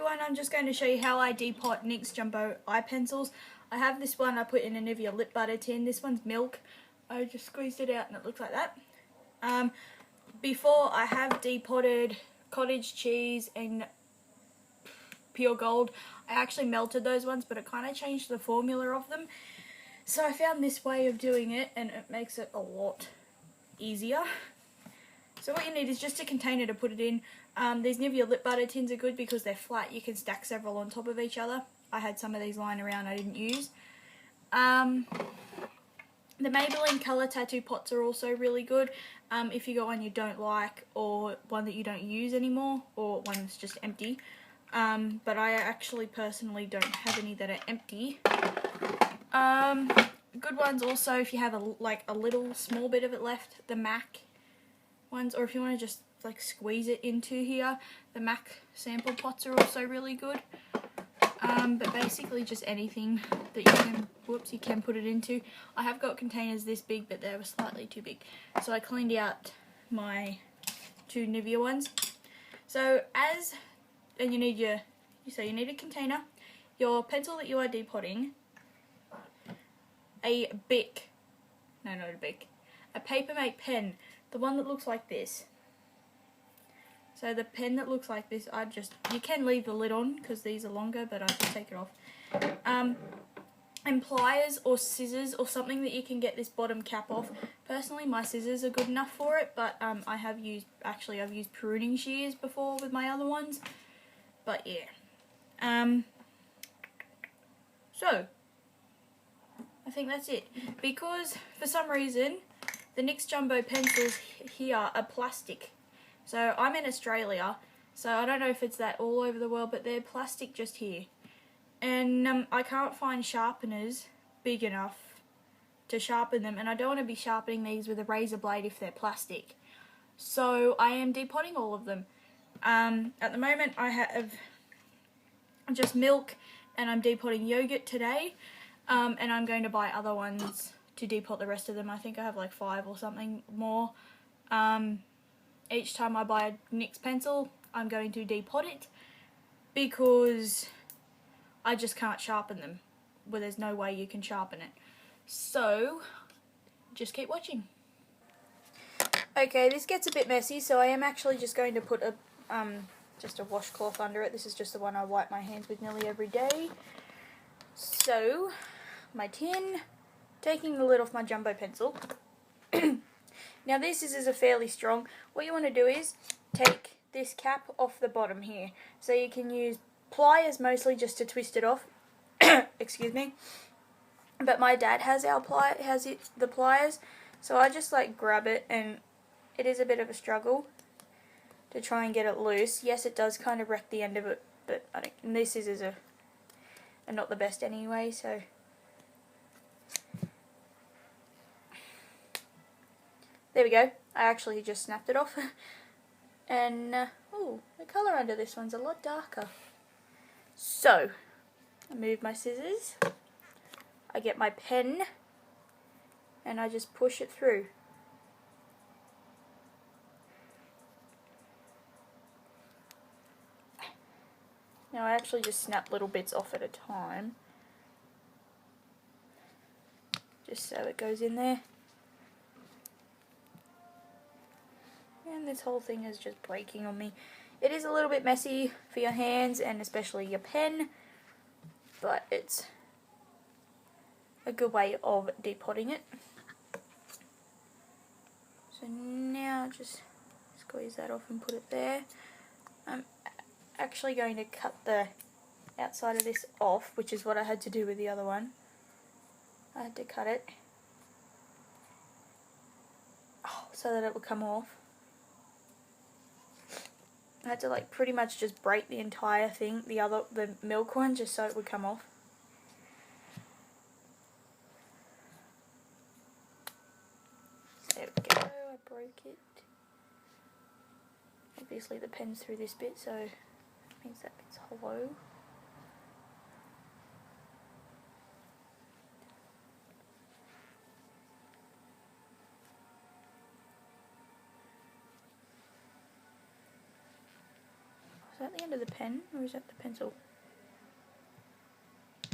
everyone, I'm just going to show you how I depot NYX Jumbo eye pencils. I have this one I put in a Nivea lip butter tin. This one's milk. I just squeezed it out and it looks like that. Before I have depotted cottage cheese and pure gold. I actually melted those ones, but it kind of changed the formula of them. So I found this way of doing it and it makes it a lot easier. So what you need is just a container to put it in. These Nivea lip butter tins are good because they're flat. You can stack several on top of each other. I had some of these lying around I didn't use. The Maybelline Colour Tattoo pots are also really good. If you got one you don't like, or one that you don't use anymore, or one that's just empty. But I actually personally don't have any that are empty. Good ones also if you have a little small bit of it left, the MAC ones, or if you want to just like squeeze it into here, the MAC sample pots are also really good. But basically just anything that you can put it into. I have got containers this big, but they were slightly too big, so I cleaned out my 2 Nivea ones. And you need a container, your pencil that you are depotting, a Bic, no, not a Bic, a Papermate pen, the one that looks like this. So the pen that looks like this, you can leave the lid on because these are longer, but I just take it off. And pliers or scissors or something that you can get this bottom cap off. Personally, my scissors are good enough for it, but I've used pruning shears before with my other ones. But yeah. So I think that's it. Because for some reason the NYX Jumbo pencils here are plastic. So I'm in Australia, so I don't know if it's that all over the world, but they're plastic just here. And I can't find sharpeners big enough to sharpen them, and I don't want to be sharpening these with a razor blade if they're plastic. So I am depotting all of them. At the moment I have just milk, and I'm depotting yogurt today, and I'm going to buy other ones to depot the rest of them. I think I have like 5 or something more. Each time I buy a NYX pencil, I'm going to depot it because I just can't sharpen them. Well, there's no way you can sharpen it. So, just keep watching. Okay, this gets a bit messy, so I am actually just going to put just a washcloth under it. This is just the one I wipe my hands with nearly every day. So, my tin, taking the lid off my Jumbo pencil. Now this is fairly strong. What you want to do is take this cap off the bottom here. So you can use pliers mostly just to twist it off. Excuse me. But my dad has the pliers, so I just like grab it, and it is a bit of a struggle to try and get it loose. Yes, it does kind of wreck the end of it, but and these scissors are not the best anyway, so. There we go. I actually just snapped it off. And, oh, the colour under this one's a lot darker. So, I move my scissors. I get my pen. And I just push it through. Now I actually just snap little bits off at a time. Just so it goes in there. And this whole thing is just breaking on me. It is a little bit messy for your hands and especially your pen, but it's a good way of depotting it. So now just squeeze that off and put it there. I'm actually going to cut the outside of this off, which is what I had to do with the other one. I had to cut it so that it would come off. I had to like pretty much just break the entire thing, the milk one, just so it would come off. There we go, I broke it. Obviously the pen's through this bit, so it means that bit's hollow. Is that the end of the pen, or is that the pencil?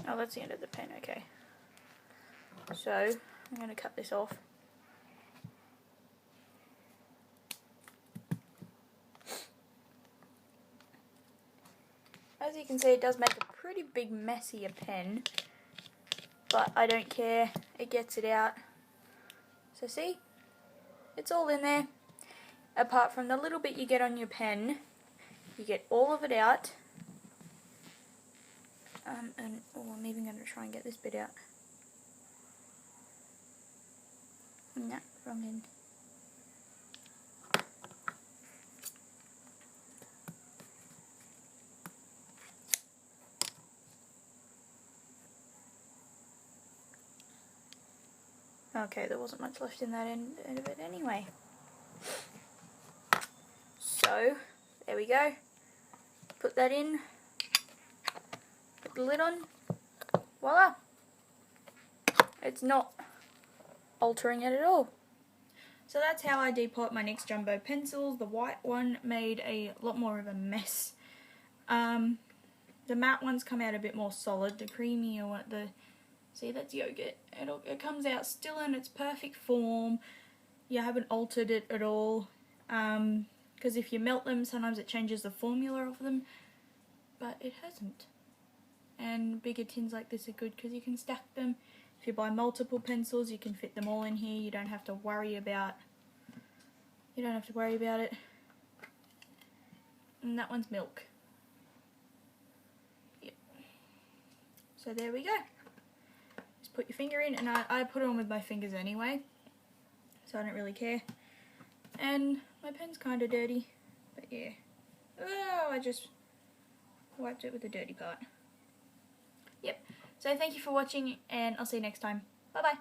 Oh, that's the end of the pen, okay. So, I'm going to cut this off. As you can see, it does make a pretty big messy pen, but I don't care, it gets it out. So see, it's all in there. Apart from the little bit you get on your pen, you get all of it out. And I'm even going to try and get this bit out. Nah, wrong end. Okay, there wasn't much left in that end of it anyway. So, there we go. Put that in. Put the lid on. Voila! It's not altering it at all. So that's how I depot my NYX Jumbo pencils. The white one made a lot more of a mess. The matte ones come out a bit more solid. The creamy or see, that's yogurt. It comes out still in its perfect form. You haven't altered it at all. Because if you melt them, sometimes it changes the formula of them. But it hasn't. And bigger tins like this are good because you can stack them. If you buy multiple pencils, you can fit them all in here. You don't have to worry about it. And that one's milk. Yep. So there we go. Just put your finger in, and I put it on with my fingers anyway, so I don't really care. And my pen's kind of dirty, but yeah. Oh, I just wiped it with the dirty part. Yep. So thank you for watching, and I'll see you next time. Bye bye.